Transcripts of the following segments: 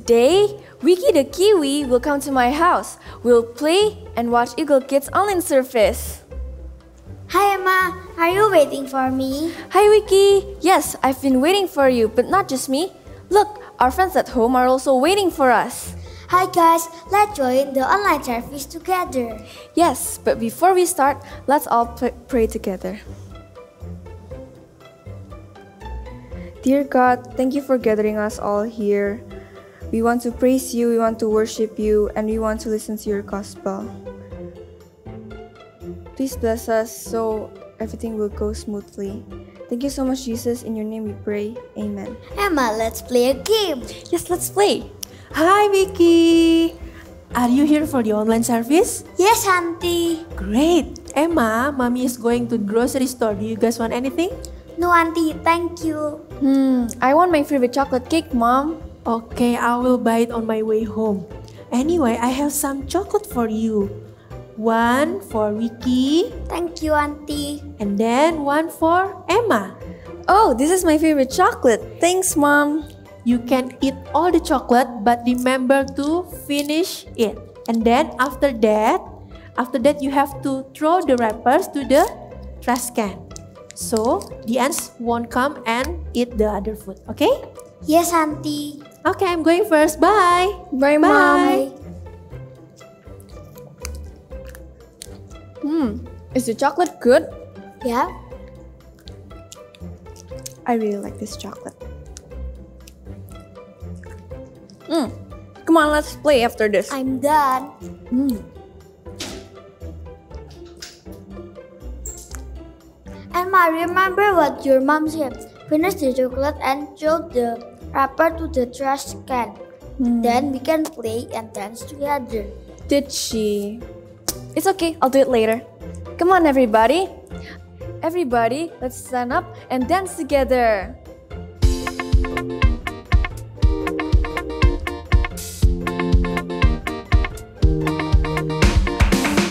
Today, Wiki the Kiwi will come to my house. We'll play and watch Eagle Kids online service. Hi Emma, are you waiting for me? Hi Wiki! Yes, I've been waiting for you, but not just me. Look, our friends at home are also waiting for us. Hi guys, let's join the online service together. Yes, but before we start, let's all pray together. Dear God, thank you for gathering us all here. We want to praise you, we want to worship you, and we want to listen to your gospel. Please bless us so everything will go smoothly. Thank you so much, Jesus. In your name we pray. Amen. Emma, let's play a game. Yes, let's play. Hi Vicky! Are you here for the online service? Yes, Auntie. Great! Emma, Mommy is going to the grocery store. Do you guys want anything? No, Auntie, thank you. I want my favorite chocolate cake, Mom. Okay, I will buy it on my way home. Anyway, I have some chocolate for you. One for Vicky, Thank you, Auntie. and then one for Emma. Oh, this is my favorite chocolate. Thanks, Mom. You can eat all the chocolate, but remember to finish it. And then after that you have to throw the wrappers to the trash can. So the ants won't come and eat the other food, okay? Yes, Auntie. Okay, I'm going first. Bye. Bye, Bye. Mom. Is the chocolate good? Yeah? I really like this chocolate. Come on, let's play after this. I'm done. Emma, remember what your mom said. Finish the chocolate and throw the wrapper to the trash can. Then we can play and dance together. Did she? It's okay, I'll do it later. Come on, everybody. Everybody, let's stand up and dance together.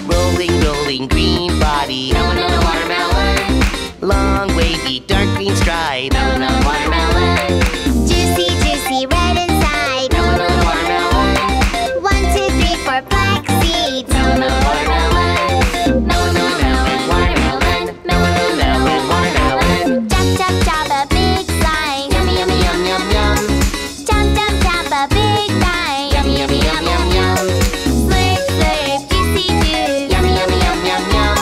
Rolling, rolling, green body. Melon, melon, watermelon. Long, wavy, dark green stripe. Melon, melon, watermelon. Juicy, juicy, red inside. Melon, melon, watermelon. 1, 2, 3, 4, black seeds. Melon, melon, watermelon. Melon, melon, melon, watermelon. Melon, melon, melon, watermelon. Chop, chop, chop a big slice. Yummy, yummy, yum, yum, yum. Chop, chop, chop a big bite. Yummy, yummy, yum, yum, yum. Slurp, slurp, juicy juice. Yummy, yummy, yum, yum, yum.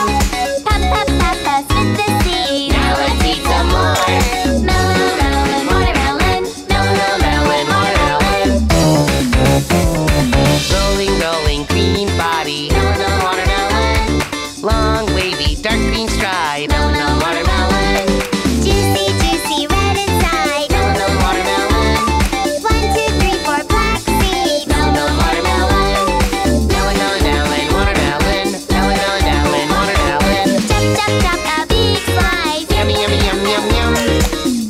Pop, pop, pop, pop, spit the seeds. Now let's eat some more. Melon, melon, watermelon. Melon, melon, watermelon. Rolling, rolling, green body. Melon, watermelon. Long, wavy, dark green stripe. Melon, watermelon. Juicy, juicy, red inside. Melon, watermelon. 1, 2, 3, 4, black seeds. Melon, watermelon. Melon, melon, watermelon. Melon, melon, watermelon. Chop, chop, chop a big slice. Yummy, yummy, yum, yum, yum.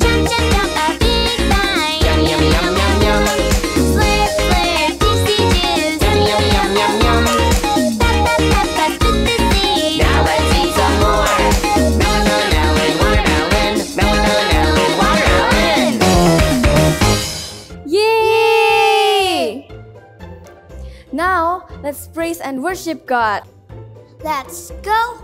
Chop, chop, chop a big bite. Yummy, yummy, yum, yum, yum. Slurp, slurp, juicy juice. Yummy, yummy, yum, yum, yum. Pop, pop, pop, pop, spit the seeds. Now let's eat some more. Melon, melon, watermelon. Melon, melon, watermelon. Yay! Now, let's praise and worship God. Let's go.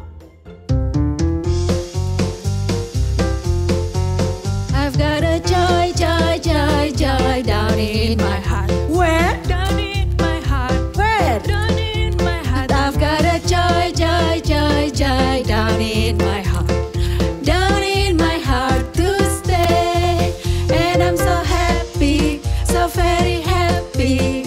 I've got a joy, joy, joy, joy down in my heart. Where? Down in my heart. Where? Down in my heart. I've got a joy, joy, joy, joy down in my heart. Down in my heart to stay. And I'm so happy, so very happy.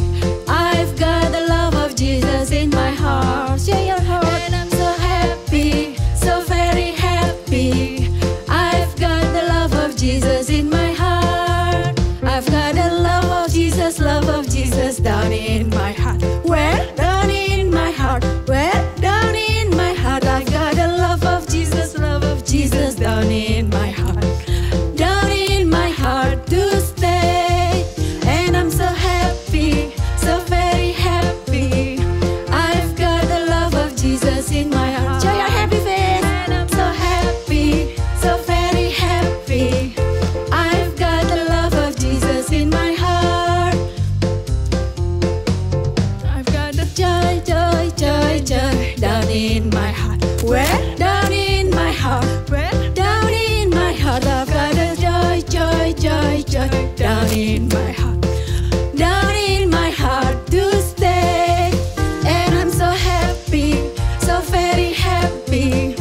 I've got the love of Jesus in my heart. Share your heart. And I'm so happy, so very happy. I've got the love of Jesus in my heart. I've got the love of Jesus down in my heart. Where? Down in my heart. Where? Down in my heart. I've got the love of Jesus down in my heart. Down in my heart to stay. And I'm so happy, so very happy. I've got the love of Jesus in my heart. Show your happy face. And I'm so happy, so very happy. I've got the love of Jesus in my heart. in my heart. Where? Down in my heart. Where? Down in my heart. I've got a joy, joy, joy, joy. Down in my heart. Down in my heart to stay. And I'm so happy, so very happy.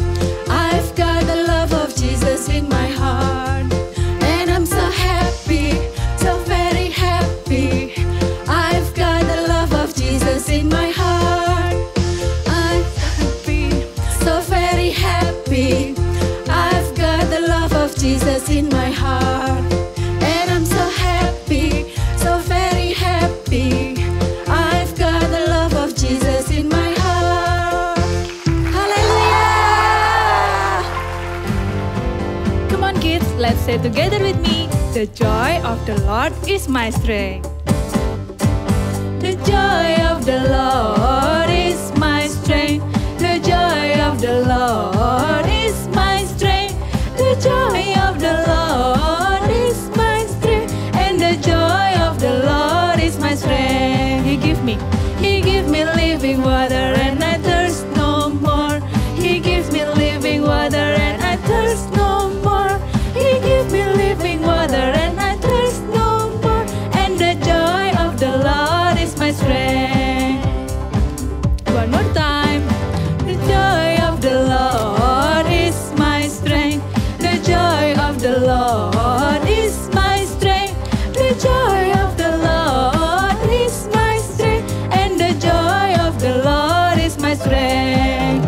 I've got the love of Jesus in my heart. And I'm so happy, so very happy. I've got the love of Jesus in my heart. I'm happy, so very happy. I've got the love of Jesus in my heart. And I'm so happy, so very happy. I've got the love of Jesus in my heart. Hallelujah! Come on kids, let's say together with me. The joy of the Lord is my strength. The joy of the Lord is my strength. The joy of the Lord is my strength. The joy of the Lord is my strength. And the joy of the Lord is my strength. He give me living water and I thirst no more. He gives me living water and I thirst no more. He gives me living water and I thirst no more. And the joy of the Lord is my strength. One more time. The joy of the Lord is my strength. The joy of the Lord is my strength. The joy of the Lord is my strength. And the joy of the Lord is my strength.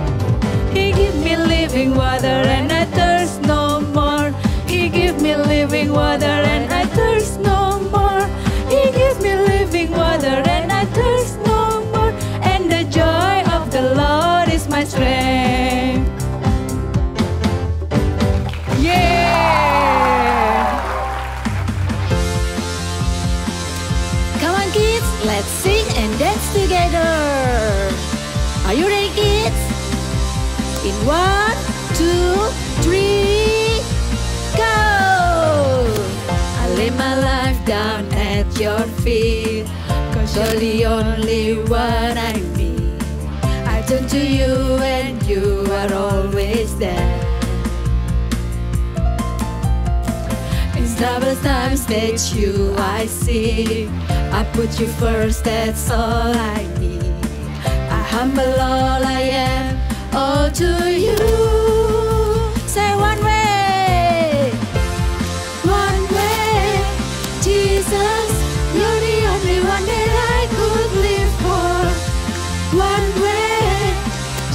He give me living water and I thirst no more. He give me living water and I thirst no more. He gives me living water and I thirst no more. And the joy of the Lord is my strength. Yeah! Come on kids, let's sing and dance together. Are you ready kids? In 1, 2, 3, go! I lay my life down at your feet, 'cause you're the only one I need. I turn to you and you are always there. It's double times that you I see. I put you first, that's all I need. I humble all I am, all to you. Say one way, Jesus, you're the only one that I could live for. One way,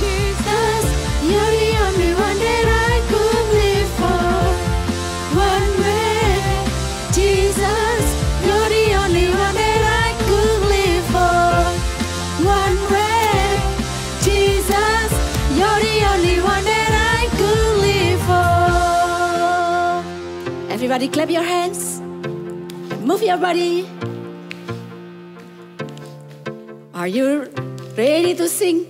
Jesus, you're the only one that I could live for. One way, Jesus, you're the only one that I could live for. One way, Jesus, you're the only one that I could live for. Everybody clap your hands. Move your body. Are you ready to sing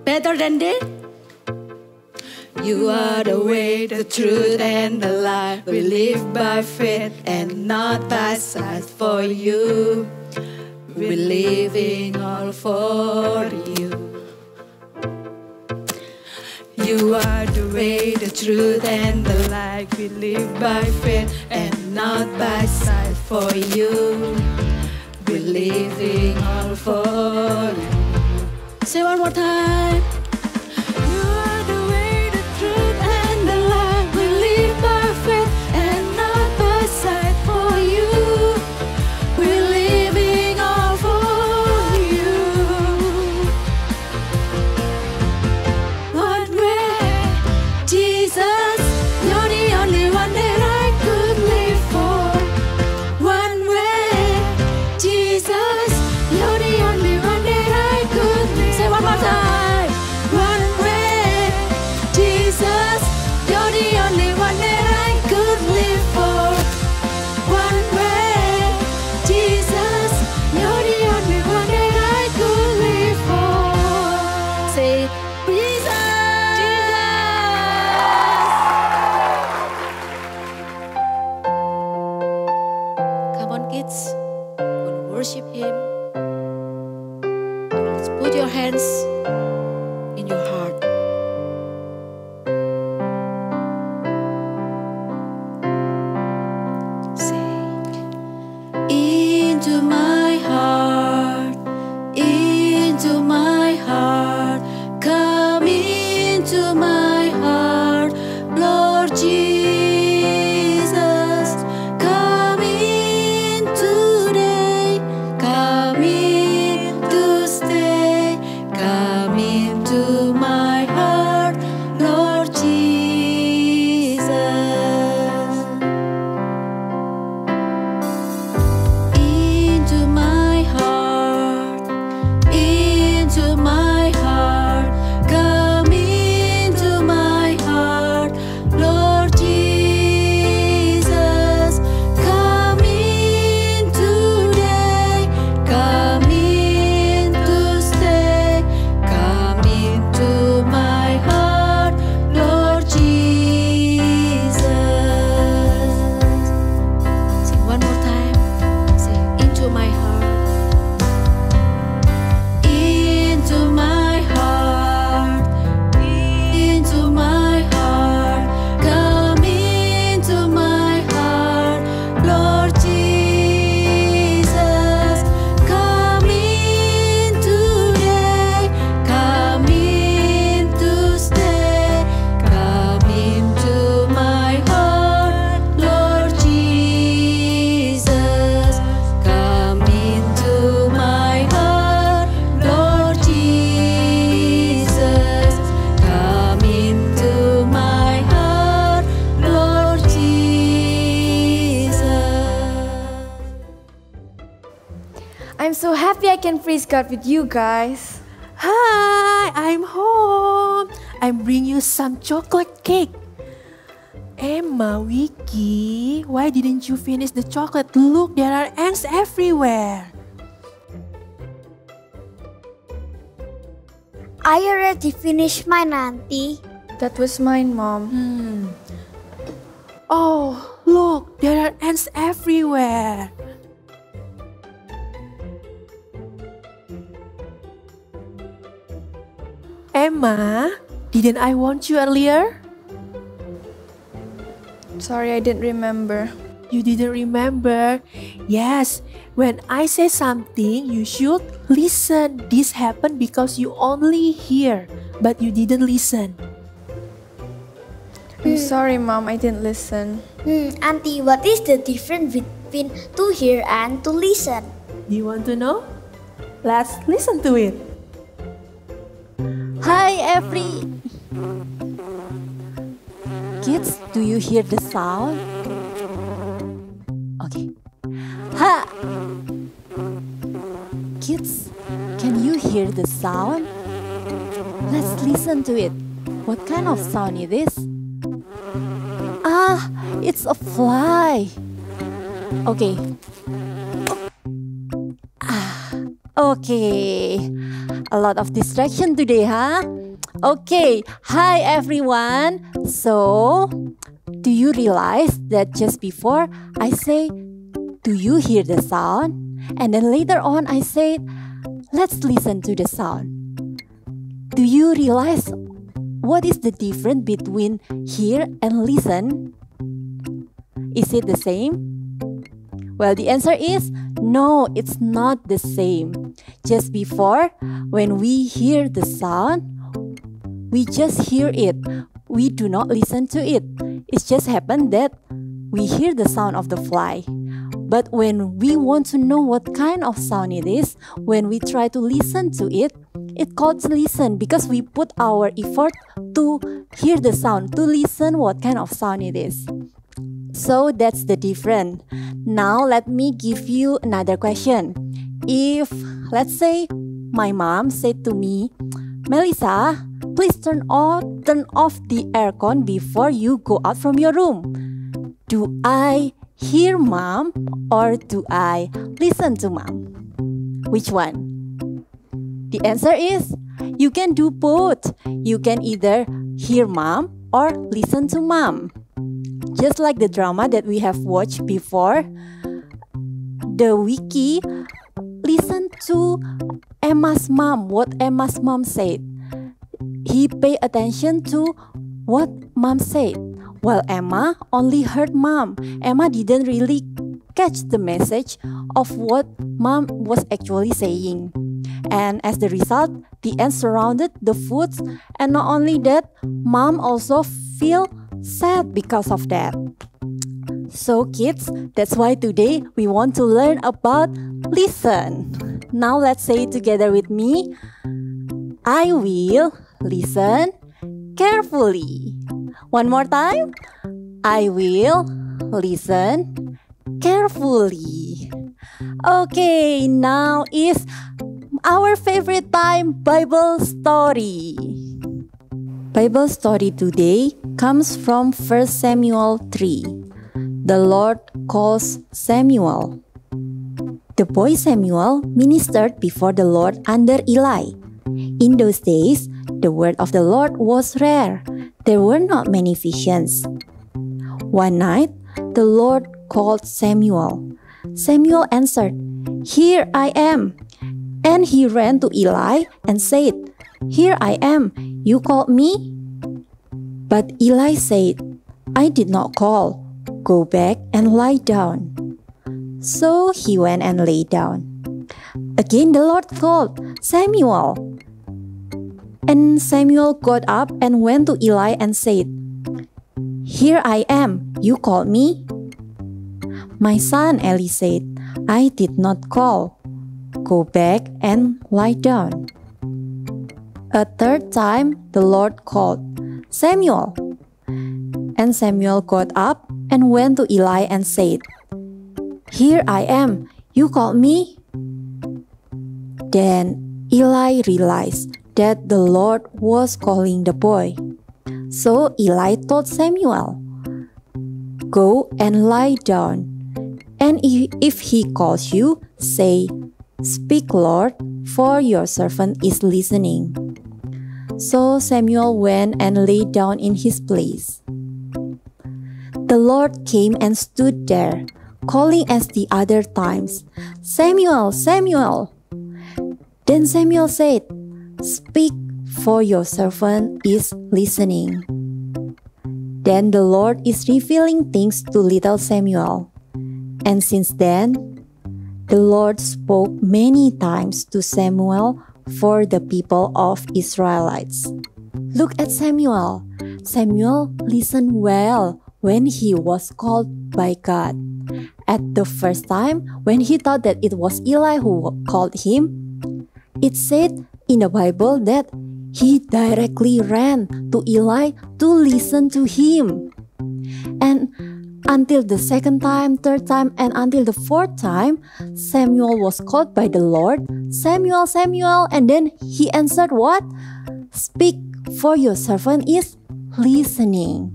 better than that? You are the way, the truth, and the life. We live by faith and not by sight. For you, we're living all for you. You are the way, the truth, and the life. We live by faith and not by sight. For you, we're living all for you. Say one more time. You are the way, the truth, and the life. We live by faith and not by sight. For you, we're living all for you. One way, Jesus, you're the only one that I could live for. One way, Jesus, you're the only one that I could live. Say one more time. One way, Jesus, you're the only one that I could live for. One way, Jesus, you're the only one that I could live for. Say, Jesus, Come on, kids, we're gonna worship Him. Let's put your hands I can praise God with you guys. Hi, I'm home. I bring you some chocolate cake. Emma, Vicky, why didn't you finish the chocolate? Look, there are ants everywhere. I already finished mine, Auntie. That was mine, Mom. Oh, look, there are ants everywhere. Emma, didn't I warn you earlier? Sorry, I didn't remember. You didn't remember? Yes, when I say something, you should listen. This happened because you only hear, but you didn't listen. I'm sorry, Mom, I didn't listen. Auntie, what is the difference between to hear and to listen? Do you want to know? Let's listen to it. Hi Kids, do you hear the sound? Okay. Ha! Kids, can you hear the sound? Let's listen to it. What kind of sound is this? Ah, it's a fly. Okay. Okay. A lot of distraction today, huh? Okay. Hi, everyone. So, do you realize that just before I say, do you hear the sound? And then later on I said, let's listen to the sound. Do you realize what is the difference between hear and listen? Is it the same? Well, the answer is no, it's not the same. Just before, when we hear the sound, we just hear it. We do not listen to it. It just happened that we hear the sound of the fly. But when we want to know what kind of sound it is, when we try to listen to it, it calls listen because we put our effort to hear the sound, to listen what kind of sound it is. So that's the difference. Now let me give you another question. If, let's say, my mom said to me, Melissa, please turn off the aircon before you go out from your room. Do I hear mom or do I listen to mom? Which one? The answer is you can do both. You can either hear mom or listen to mom. Just like the drama that we have watched before, the Wiki listened to Emma's mom, what Emma's mom said. He paid attention to what mom said, while Emma only heard mom. Emma didn't really catch the message of what mom was actually saying. And as the result, the ants surrounded the foods, and not only that, mom also feel sad because of that. So kids, that's why today we want to learn about listen. Now let's say it together with me. I will listen carefully. One more time. I will listen carefully. Okay, now is our favorite time, Bible story. Bible story today comes from 1 Samuel 3. The Lord calls Samuel. The boy Samuel ministered before the Lord under Eli. In those days, the word of the Lord was rare. There were not many visions. One night, the Lord called Samuel. Samuel answered, "Here I am." And he ran to Eli and said, "Here I am. You called me?" But Eli said, "I did not call. Go back and lie down." So he went and lay down. Again the Lord called, "Samuel." And Samuel got up and went to Eli and said, "Here I am. You called me?" "My son," Eli said, "I did not call. Go back and lie down." A third time the Lord called, "Samuel." And Samuel got up and went to Eli and said, "Here I am. You called me?" Then Eli realized that the Lord was calling the boy. So Eli told Samuel, "Go and lie down. And if he calls you, say, 'Speak, Lord, for your servant is listening.'" So Samuel went and lay down in his place. The Lord came and stood there, calling as the other times, "Samuel, Samuel." Then Samuel said, "Speak, for your servant is listening." Then the Lord is revealing things to little Samuel. And since then, the Lord spoke many times to Samuel for the people of Israelites. Look at Samuel. Samuel listened well when he was called by God. At the first time, when he thought that it was Eli who called him, it said in the Bible that he directly ran to Eli to listen to him. And until the second time, third time, and until the fourth time, Samuel was called by the Lord, "Samuel, Samuel," and then he answered what? "Speak, for your servant is listening."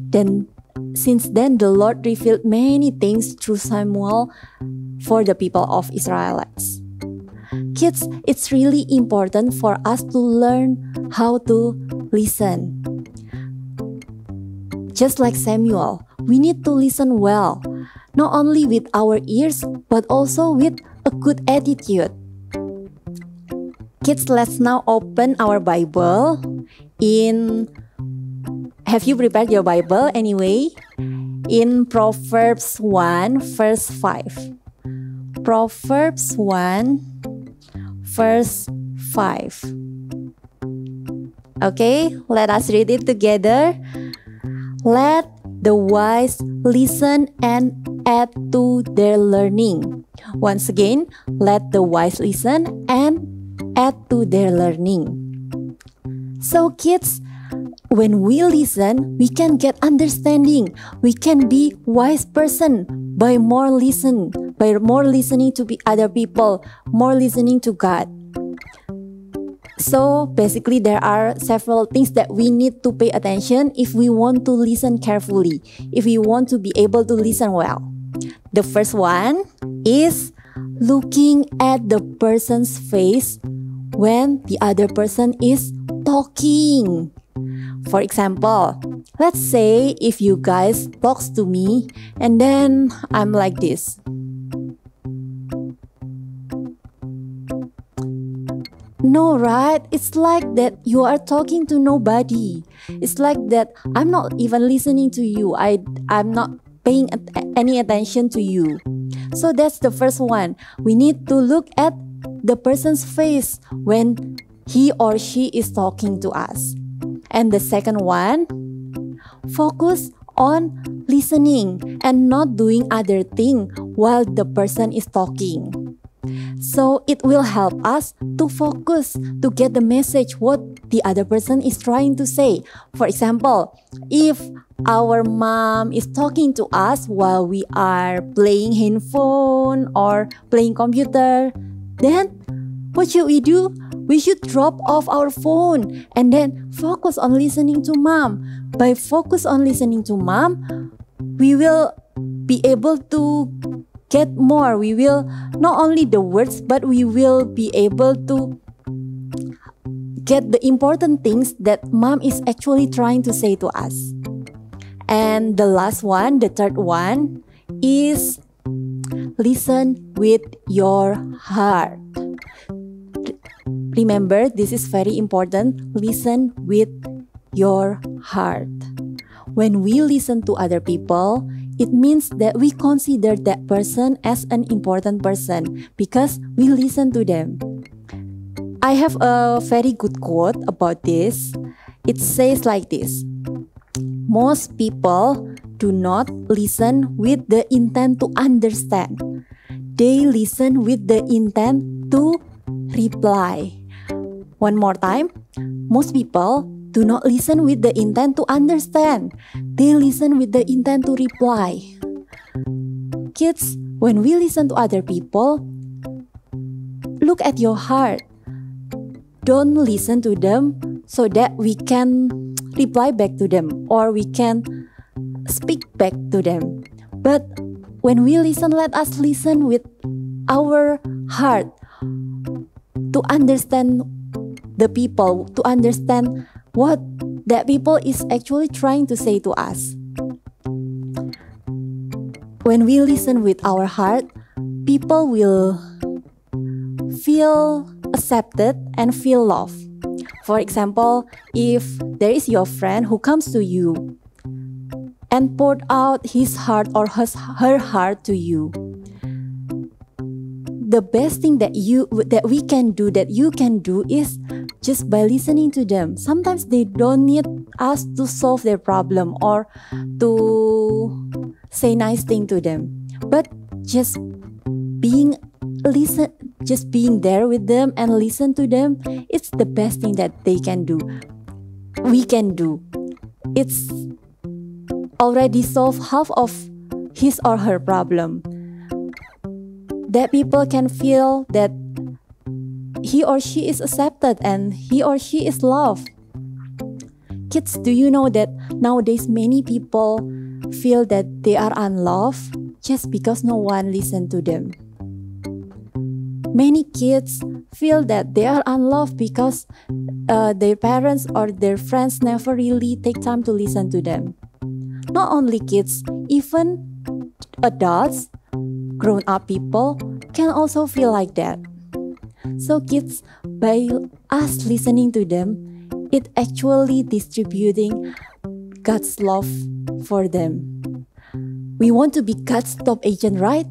Then, since then, the Lord revealed many things through Samuel for the people of Israelites. Kids, it's really important for us to learn how to listen. Just like Samuel, we need to listen well, not only with our ears, but also with a good attitude. Kids, let's now open our Bible have you prepared your Bible anyway? In Proverbs 1 verse 5. Proverbs 1 verse 5. Okay, let us read it together. Let the wise listen and add to their learning. Once again, let the wise listen and add to their learning. So kids, when we listen, we can get understanding. We can be wise person by more listening to other people, more listening to God. So basically, there are several things that we need to pay attention if we want to listen carefully, if we want to be able to listen well. The first one is looking at the person's face when the other person is talking. For example, let's say if you guys talks to me and then I'm like this. No, right? It's like that you are talking to nobody. It's like that I'm not even listening to you. I'm not paying any attention to you. So that's the first one. We need to look at the person's face when he or she is talking to us. And the second one, focus on listening and not doing other thing while the person is talking. So it will help us to focus to get the message what the other person is trying to say. For example, if our mom is talking to us while we are playing handphone or playing computer, then what should we do? We should drop off our phone and then focus on listening to mom. By focus on listening to mom, we will be able to get more. We will not only the words, but we will be able to get the important things that mom is actually trying to say to us. And the last one, the third one, is listen with your heart. Remember, this is very important. Listen with your heart. When we listen to other people, it means that we consider that person as an important person because we listen to them. I have a very good quote about this. It says like this: most people do not listen with the intent to understand. They listen with the intent to reply. One more time. Most people do not listen with the intent to understand. They listen with the intent to reply. Kids, when we listen to other people, look at your heart. Don't listen to them so that we can reply back to them or we can speak back to them. But when we listen, let us listen with our heart to understand the people, to understand what that people is actually trying to say to us. When we listen with our heart, people will feel accepted and feel love. For example, if there is your friend who comes to you and poured out his heart or her heart to you, the best thing that we can do, that you can do, is just by listening to them. Sometimes they don't need us to solve their problem or to say nice thing to them, but just being there with them and listen to them, it's the best thing that we can do. It's already solved half of his or her problem. That people can feel that he or she is accepted and he or she is loved. Kids, do you know that nowadays many people feel that they are unloved just because no one listens to them? Many kids feel that they are unloved because their parents or their friends never really take time to listen to them. Not only kids, even adults, grown-up people can also feel like that. So kids, by us listening to them, it actually distributing God's love for them. We want to be God's top agent, right?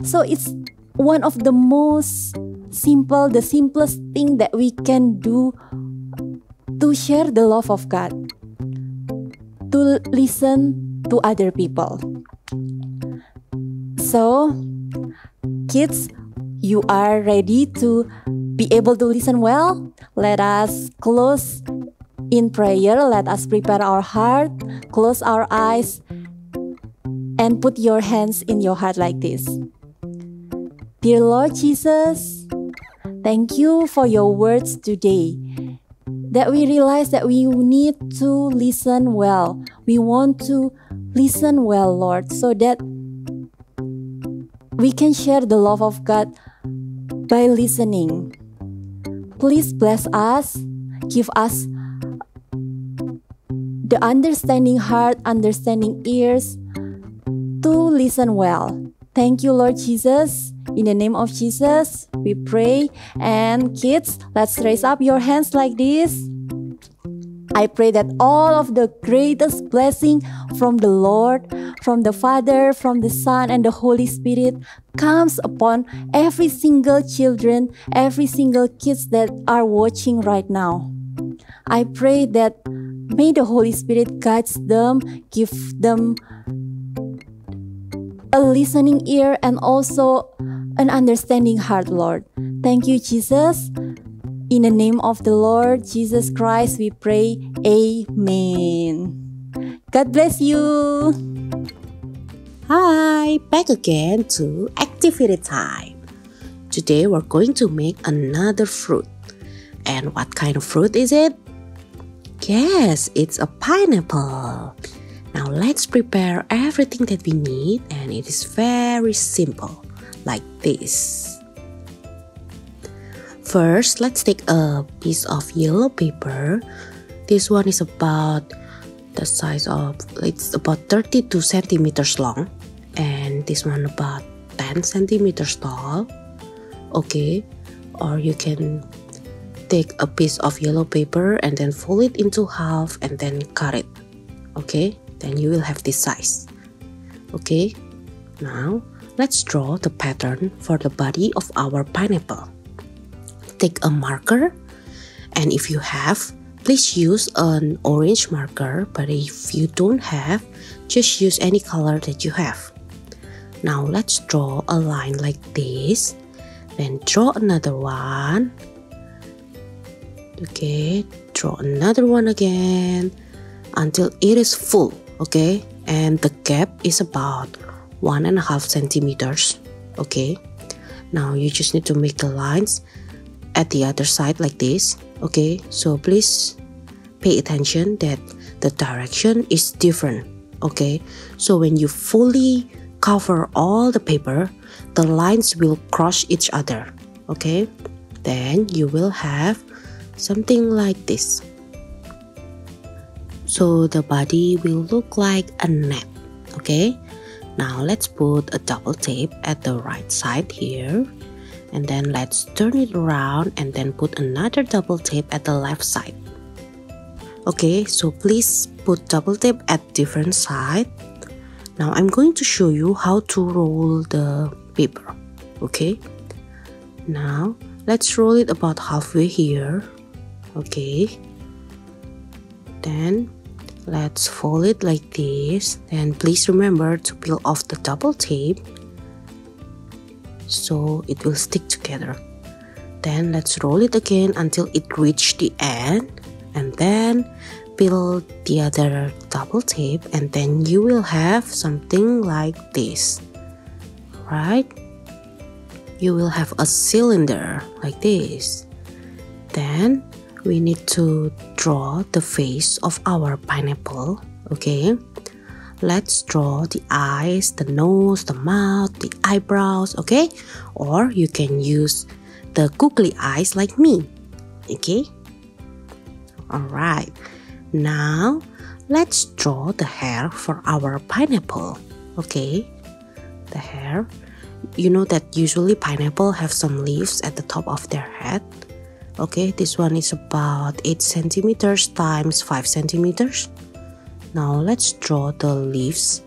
So it's one of the the simplest thing that we can do to share the love of God, to listen to other people. So, kids, you are ready to be able to listen well? Let us close in prayer. Let us prepare our heart, close our eyes, and put your hands in your heart like this. Dear Lord Jesus, thank you for your words today. That we realize that we need to listen well. We want to listen well, Lord, so that we can share the love of God by listening. Please bless us, give us the understanding heart, understanding ears to listen well. Thank you, Lord Jesus. In the name of Jesus, we pray. And kids, let's raise up your hands like this. I pray that all of the greatest blessing from the Lord, from the Father, from the Son, and the Holy Spirit comes upon every single children, every single kids that are watching right now. I pray that may the Holy Spirit guides them, give them a listening ear and also an understanding heart, Lord. Thank you, Jesus. In the name of the Lord Jesus Christ, we pray. Amen. God bless you. Hi, back again to activity time. Today we're going to make another fruit. And what kind of fruit is it? Yes, it's a pineapple. Now let's prepare everything that we need, and it is very simple, like this. First, let's take a piece of yellow paper. This one is about the size of, it's about 32 centimeters long, and this one about 10 centimeters tall. Okay, or you can take a piece of yellow paper and then fold it into half and then cut it. Okay, then you will have this size. Okay, now let's draw the pattern for the body of our pineapple. Take a marker, and if you have, please use an orange marker, but if you don't have, just use any color that you have. Now let's draw a line like this, then draw another one. Okay, draw another one again until it is full. Okay, and the gap is about 1.5 centimeters. Okay, Now you just need to make the lines at the other side like this. Okay, so please pay attention that the direction is different. Okay, so when you fully cover all the paper, the lines will cross each other. Okay, then you will have something like this. So the body will look like a net. Okay, now let's put a double tape at the right side here, and then let's turn it around and then put another double tape at the left side. Okay, so please put double tape at different side. Now I'm going to show you how to roll the paper. Okay, now let's roll it about halfway here. Okay, then let's fold it like this. Then please remember to peel off the double tape so it will stick together. Then let's roll it again until it reaches the end, and then peel the other double tape, and then you will have something like this. Right? You will have a cylinder like this. Then we need to draw the face of our pineapple. Okay, let's draw the eyes, the nose, the mouth, the eyebrows. Okay, or you can use the googly eyes like me. Okay, alright, now let's draw the hair for our pineapple. Okay, the hair, you know that usually pineapple have some leaves at the top of their head. Okay, this one is about 8 centimeters times 5 centimeters. Now let's draw the leaves.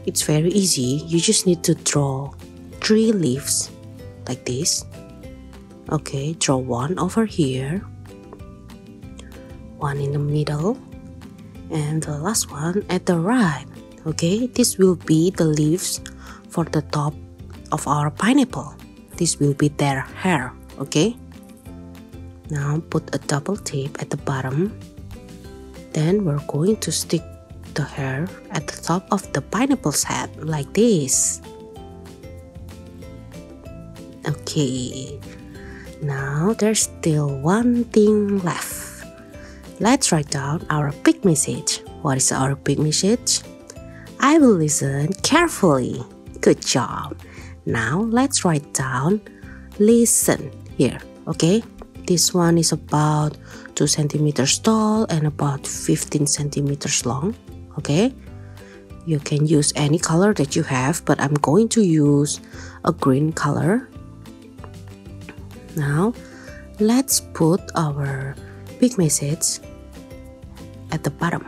It's very easy. You just need to draw 3 leaves like this. Okay, draw one over here, one in the middle, and the last one at the right. Okay, this will be the leaves for the top of our pineapple. This will be their hair. Okay, now put a double tape at the bottom. Then we're going to stick the hair at the top of the pineapple's head like this. Okay, now there's still one thing left. Let's write down our big message. What is our big message? I will listen carefully. Good job. Now let's write down listen here. Okay, this one is about 2 centimeters tall and about 15 centimeters long. Okay, you can use any color that you have, but I'm going to use a green color. Now let's put our big message at the bottom.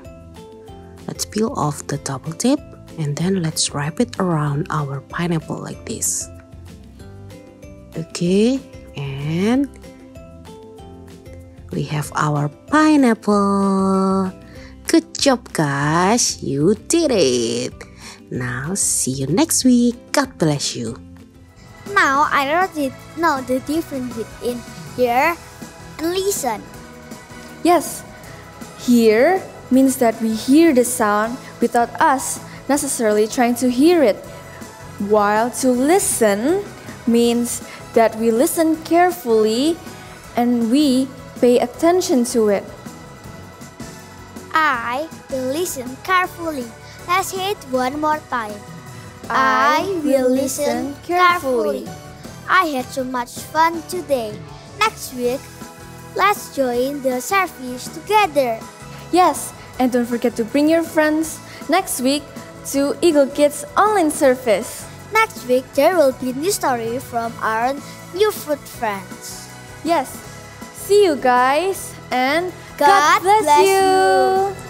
Let's peel off the double tape, and then let's wrap it around our pineapple like this. Okay, and we have our pineapple. Good job guys, you did it. Now see you next week. God bless you. Now I already know the difference between hear and listen. Yes, hear means that we hear the sound without us necessarily trying to hear it, while to listen means that we listen carefully and we pay attention to it. I will listen carefully. Let's hear it one more time. I will listen carefully. I had so much fun today. Next week, let's join the service together. Yes, and don't forget to bring your friends next week to Eagle Kids online service. Next week, there will be new story from our new fruit friends. Yes, see you guys, and God bless you.